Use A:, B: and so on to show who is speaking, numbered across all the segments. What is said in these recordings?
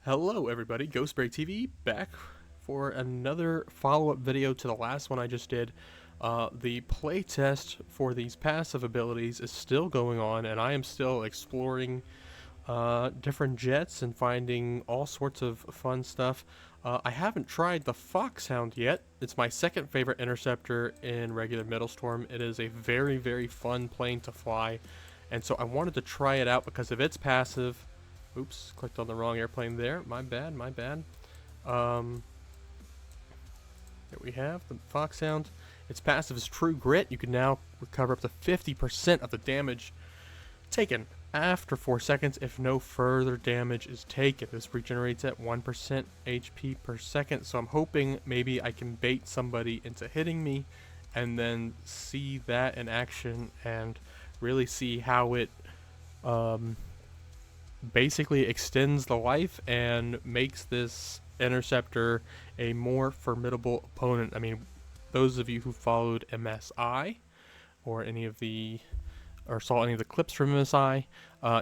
A: Hello everybody, Ghostberry TV back for another follow-up video to the last one I just did. The playtest for these passive abilities is still going on, and I am still exploring different jets and finding all sorts of fun stuff. I haven't tried the Foxhound yet. It's my second favorite interceptor in regular Metalstorm. It is a very, very fun plane to fly, and so I wanted to try it out because of its passive. Oops, clicked on the wrong airplane there. My bad, my bad. Um, Here we have the Foxhound. Its passive is True Grit. You can now recover up to 50% of the damage taken after 4 seconds if no further damage is taken. This regenerates at 1% HP per second, so I'm hoping maybe I can bait somebody into hitting me and then see that in action and really see how it basically extends the life and makes this interceptor a more formidable opponent. I mean, those of you who followed MSI or saw any of the clips from MSI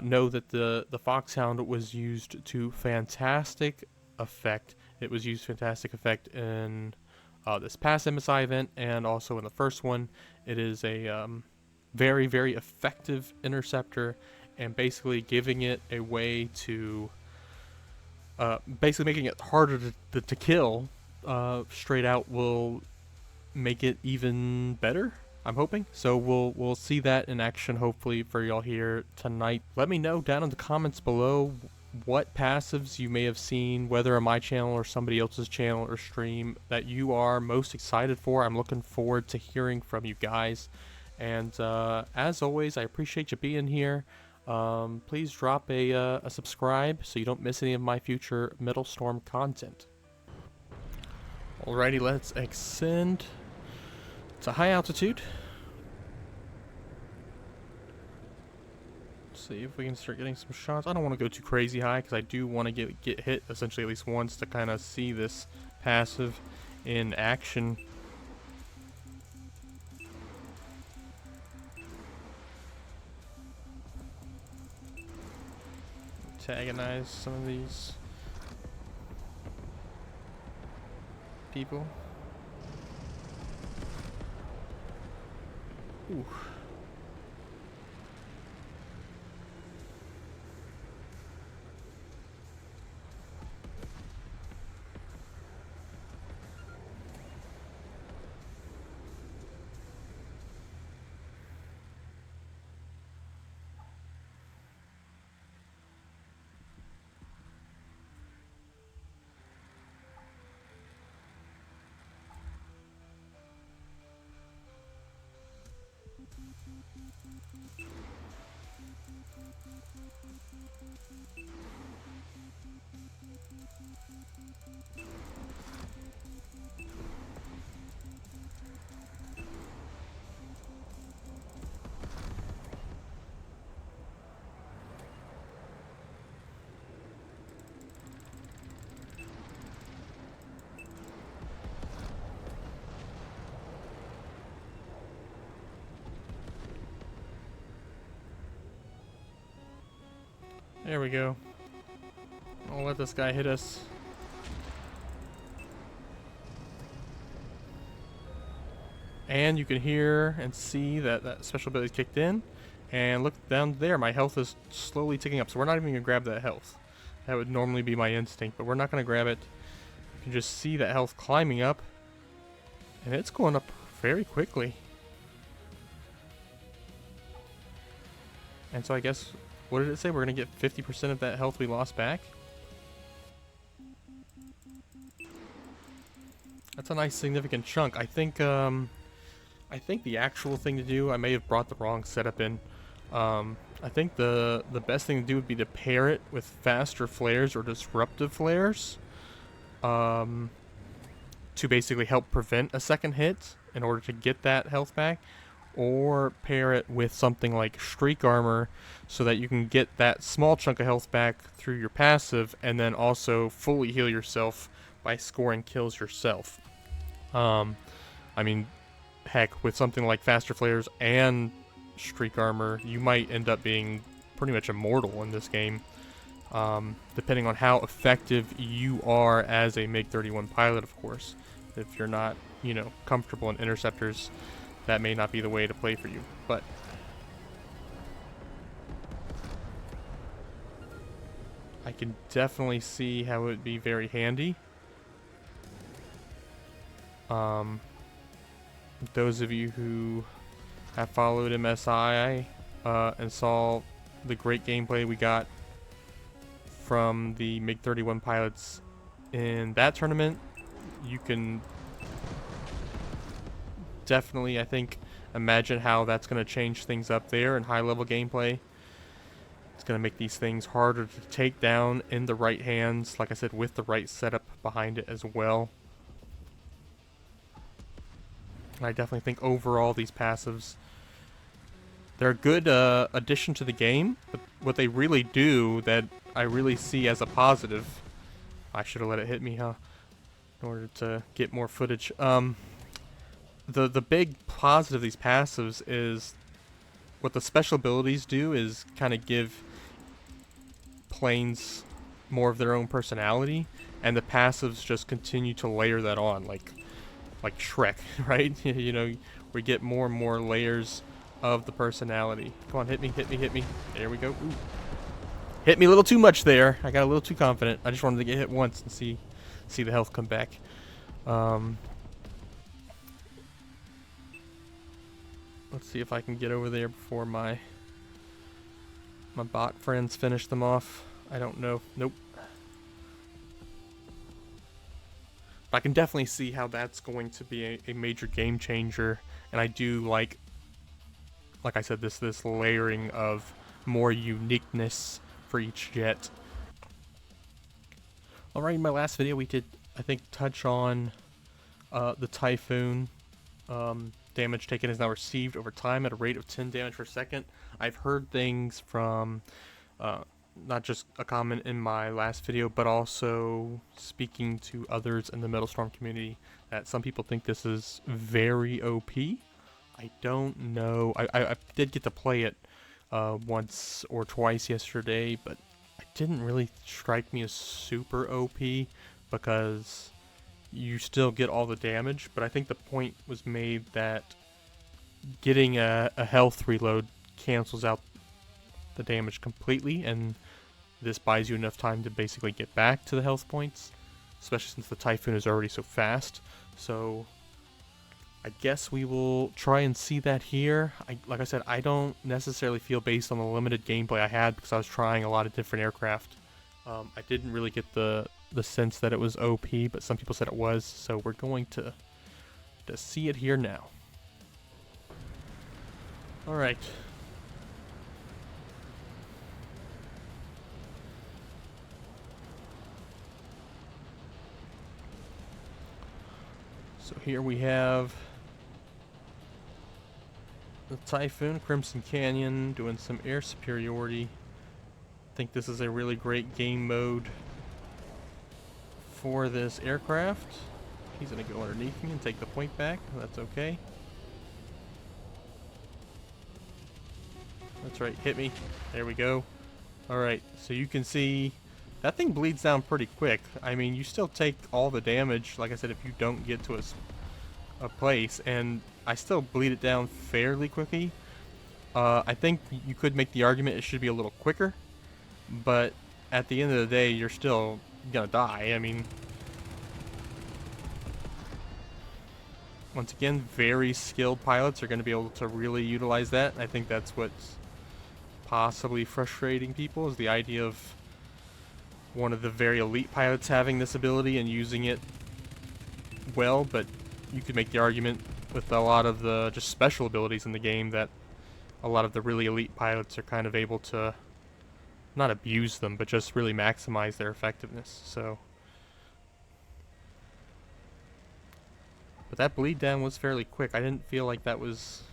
A: know that the Foxhound was used to fantastic effect. It was used to fantastic effect in this past MSI event and also in the first one. It is a very, very effective interceptor, and basically giving it a way to basically making it harder to kill straight out will make it even better, I'm hoping. So we'll see that in action hopefully for y'all here tonight. Let me know down in the comments below what passives you may have seen, whether on my channel or somebody else's channel or stream, that you are most excited for. I'm looking forward to hearing from you guys. And as always, I appreciate you being here. Please drop a subscribe so you don't miss any of my future Metalstorm content. Alrighty, let's ascend to high altitude. See if we can start getting some shots. I don't want to go too crazy high because I do want to get hit essentially at least once to kind of see this passive in action. Antagonize some of these people. Ooh. There we go. I'll let this guy hit us. And you can hear and see that that special ability kicked in. And look down there, my health is slowly ticking up. So we're not even going to grab that health. That would normally be my instinct, but we're not going to grab it. You can just see that health climbing up. And it's going up very quickly. And so I guess, what did it say? We're going to get 50% of that health we lost back? That's a nice significant chunk. I think the actual thing to do, I may have brought the wrong setup in. I think the best thing to do would be to pair it with faster flares or disruptive flares to basically help prevent a second hit in order to get that health back, or pair it with something like streak armor so that you can get that small chunk of health back through your passive and then also fully heal yourself by scoring kills yourself. I mean, heck, with something like faster flares and streak armor, you might end up being pretty much immortal in this game. depending on how effective you are as a MiG-31 pilot, of course. If you're not, you know, comfortable in interceptors, that may not be the way to play for you. But I can definitely see how it would be very handy. Those of you who have followed MSI and saw the great gameplay we got from the MiG-31 pilots in that tournament, you can definitely, I think, imagine how that's going to change things up there in high-level gameplay. It's going to make these things harder to take down in the right hands, like I said, with the right setup behind it as well. I definitely think overall these passives, they're a good addition to the game, but what they really do that I really see as a positive, I should have let it hit me, huh, in order to get more footage. The big positive of these passives is what the special abilities do is kind of give planes more of their own personality, and the passives just continue to layer that on, like Shrek, right? You know, we get more and more layers of the personality. Come on, hit me, hit me, hit me. There we go. Ooh. Hit me a little too much there. I got a little too confident. I just wanted to get hit once and see the health come back. Let's see if I can get over there before my bot friends finish them off. I don't know. Nope. I can definitely see how that's going to be a major game changer, and I do like I said, this layering of more uniqueness for each jet. Alright, in my last video we did, I think, touch on the Typhoon. Damage taken is now received over time at a rate of 10 damage per second. I've heard things from not just a comment in my last video, but also speaking to others in the Metalstorm community, that some people think this is very OP. I don't know. I did get to play it once or twice yesterday, but it didn't really strike me as super OP because you still get all the damage. But I think the point was made that getting a health reload cancels out the damage completely, and this buys you enough time to basically get back to the health points, especially since the Typhoon is already so fast. So I guess we will try and see that here. Like I said, I don't necessarily feel, based on the limited gameplay I had, because I was trying a lot of different aircraft, I didn't really get the sense that it was OP, but some people said it was, so we're going to see it here now. Alright. So here we have the Typhoon, Crimson Canyon, doing some air superiority. I think this is a really great game mode for this aircraft. He's going to go underneath me and take the point back. That's okay. That's right, hit me. There we go. Alright, so you can see that thing bleeds down pretty quick. I mean, you still take all the damage, like I said, if you don't get to a place, and I still bleed it down fairly quickly. I think you could make the argument it should be a little quicker, but at the end of the day, you're still gonna die. I mean, once again, very skilled pilots are going to be able to really utilize that. I think that's what's possibly frustrating people, is the idea of one of the very elite pilots having this ability and using it well, but you could make the argument with a lot of the just special abilities in the game that a lot of the really elite pilots are kind of able to not abuse them, but just really maximize their effectiveness. So, but that bleed down was fairly quick. I didn't feel like that was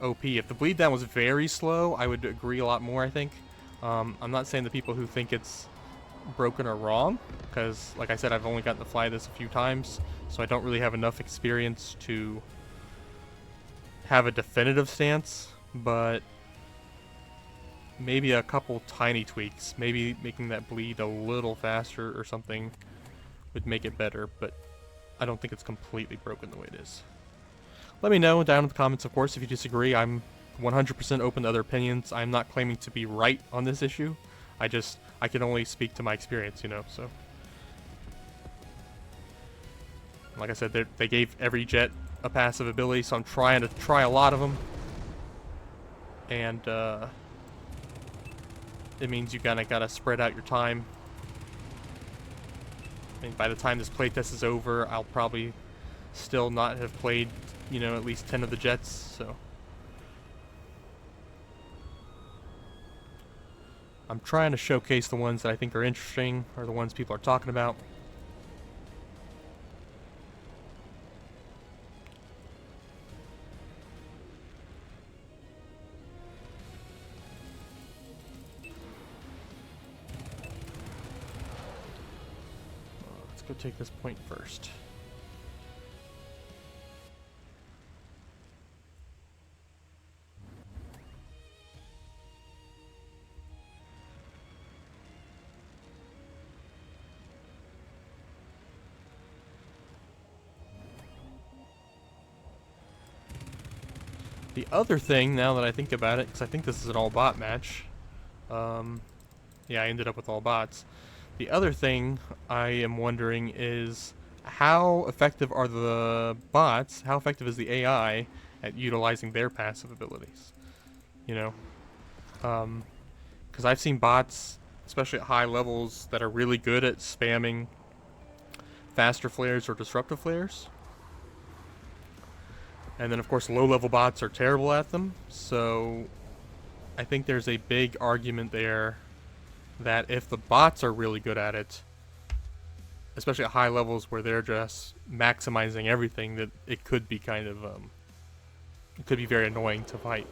A: OP. If the bleed down was very slow, I would agree a lot more, I think. I'm not saying the people who think it's broken or wrong, because like I said, I've only gotten to fly this a few times, so I don't really have enough experience to have a definitive stance, but maybe a couple tiny tweaks. Maybe making that bleed a little faster or something would make it better, but I don't think it's completely broken the way it is. Let me know down in the comments, of course, if you disagree. I'm 100% open to other opinions. I'm not claiming to be right on this issue. I can only speak to my experience, you know, so. Like I said, they gave every jet a passive ability, so I'm trying to try a lot of them. And, it means you kinda gotta spread out your time. And by the time this playtest is over, I'll probably still not have played, you know, at least 10 of the jets, so. I'm trying to showcase the ones that I think are interesting, or the ones people are talking about. Let's go take this point first. The other thing, now that I think about it, because I think this is an all-bot match. Yeah, I ended up with all bots. The other thing I am wondering is how effective are the bots, how effective is the AI at utilizing their passive abilities? You know? Because I've seen bots, especially at high levels, that are really good at spamming faster flares or disruptive flares. And then, of course, low-level bots are terrible at them, so I think there's a big argument there that if the bots are really good at it, especially at high levels where they're just maximizing everything, that it could be kind of, it could be very annoying to fight.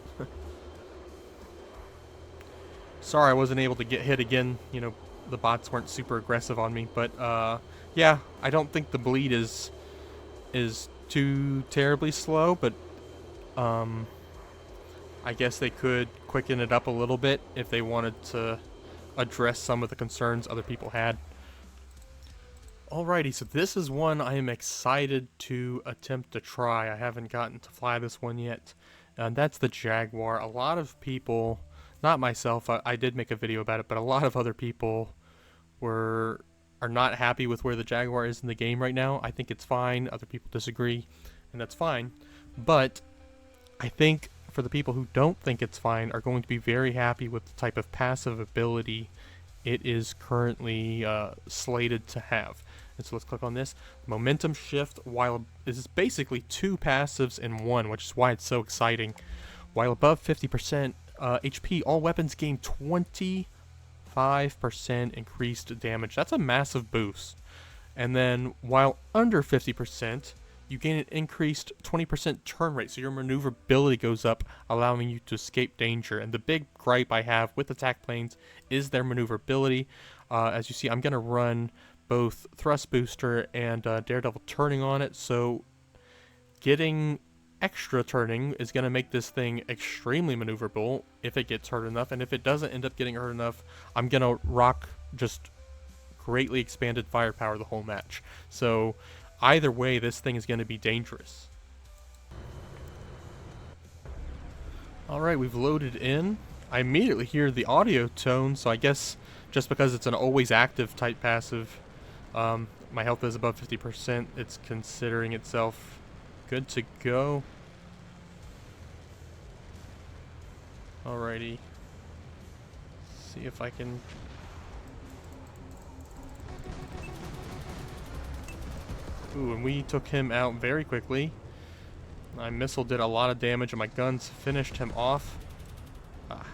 A: Sorry I wasn't able to get hit again, you know, the bots weren't super aggressive on me, but, yeah, I don't think the bleed is too terribly slow, but I guess they could quicken it up a little bit if they wanted to address some of the concerns other people had. Alrighty, so this is one I am excited to attempt to try. I haven't gotten to fly this one yet, and that's the Jaguar. A lot of people, not myself, I did make a video about it, but a lot of other people are not happy with where the Jaguar is in the game right now. I think it's fine. Other people disagree, and that's fine. But I think for the people who don't think it's fine are going to be very happy with the type of passive ability it is currently slated to have. And so let's click on this. Momentum shift, while this is basically two passives in one, which is why it's so exciting. While above 50% HP, all weapons gain 25% increased damage. That's a massive boost. And then while under 50%, you gain an increased 20% turn rate, so your maneuverability goes up, allowing you to escape danger. And the big gripe I have with attack planes is their maneuverability. As you see, I'm going to run both Thrust Booster and Daredevil Turning on it, so getting extra turning is going to make this thing extremely maneuverable if it gets hurt enough, and if it doesn't end up getting hurt enough, I'm going to rock just greatly expanded firepower the whole match. So either way, this thing is going to be dangerous. Alright, we've loaded in. I immediately hear the audio tone, so I guess just because it's an always active type passive, my health is above 50%, it's considering itself good to go. Alrighty. See if I can... Ooh, and we took him out very quickly. My missile did a lot of damage and my guns finished him off. Ah.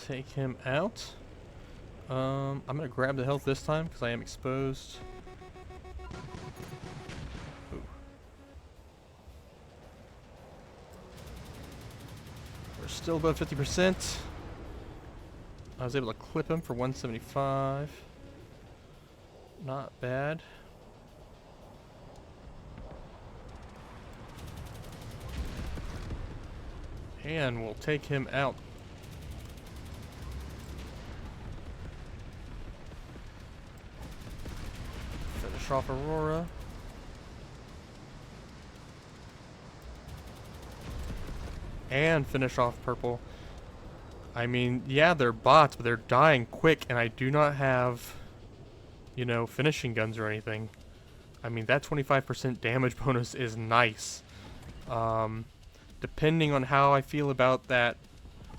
A: Take him out. I'm gonna grab the health this time because I am exposed. Ooh. We're still above 50%. I was able to clip him for 175. Not bad. And we'll take him out. Finish off Aurora. And finish off Purple. I mean, yeah, they're bots, but they're dying quick, and I do not have, you know, finishing guns or anything. I mean, that 25% damage bonus is nice. Depending on how I feel about that,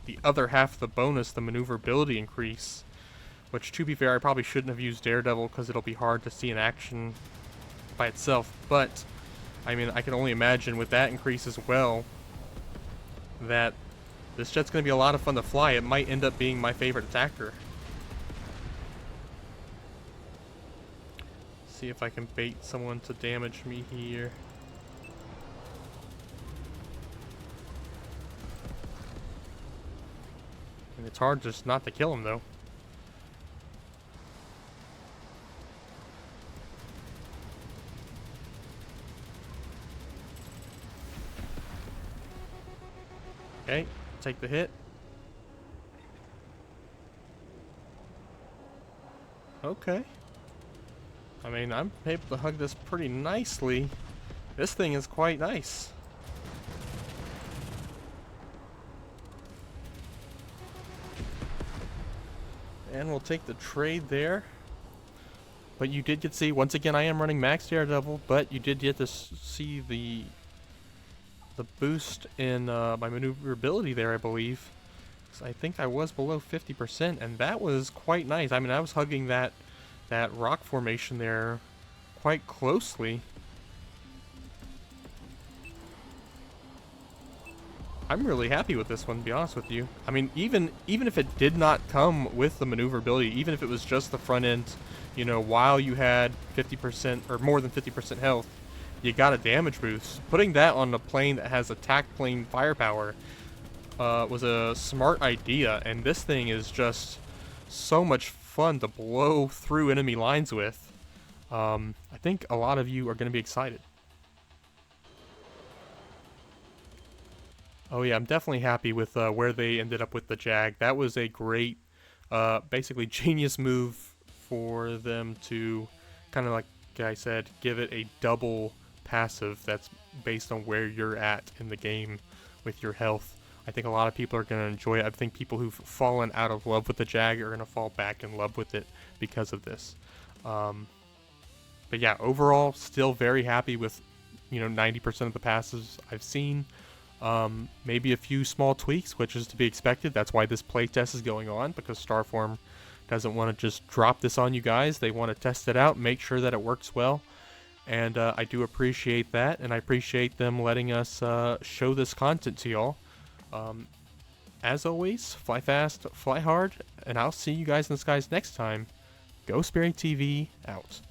A: the other half of the bonus, the maneuverability increase, which, to be fair, I probably shouldn't have used Daredevil because it'll be hard to see in action by itself, but, I mean, I can only imagine with that increase as well that this jet's going to be a lot of fun to fly. It might end up being my favorite attacker. See if I can bait someone to damage me here. And it's hard just not to kill him, though. Okay, take the hit. Okay. I mean, I'm able to hug this pretty nicely. This thing is quite nice. And we'll take the trade there. But you did get to see, once again, I am running Max Daredevil, but you did get to see the boost in my maneuverability there, I believe. So I think I was below 50%, and that was quite nice. I mean, I was hugging that rock formation there quite closely. I'm really happy with this one, to be honest with you. I mean, even if it did not come with the maneuverability, even if it was just the front end, you know, while you had 50% or more than 50% health, you got a damage boost. Putting that on a plane that has attack plane firepower was a smart idea, and this thing is just so much fun to blow through enemy lines with. I think a lot of you are going to be excited. Oh yeah, I'm definitely happy with where they ended up with the Jag. That was a great, basically genius move for them to kind of, like I said, give it a double passive that's based on where you're at in the game with your health. I think a lot of people are going to enjoy it. I think people who've fallen out of love with the Jag are going to fall back in love with it because of this. But yeah, overall, still very happy with, you know, 90% of the passes I've seen. Maybe a few small tweaks, which is to be expected. That's why this playtest is going on, because Starform doesn't want to just drop this on you guys. They want to test it out, make sure that it works well. And I do appreciate that, and I appreciate them letting us show this content to y'all. As always, fly fast, fly hard, and I'll see you guys in the skies next time. Go Spirit TV, out.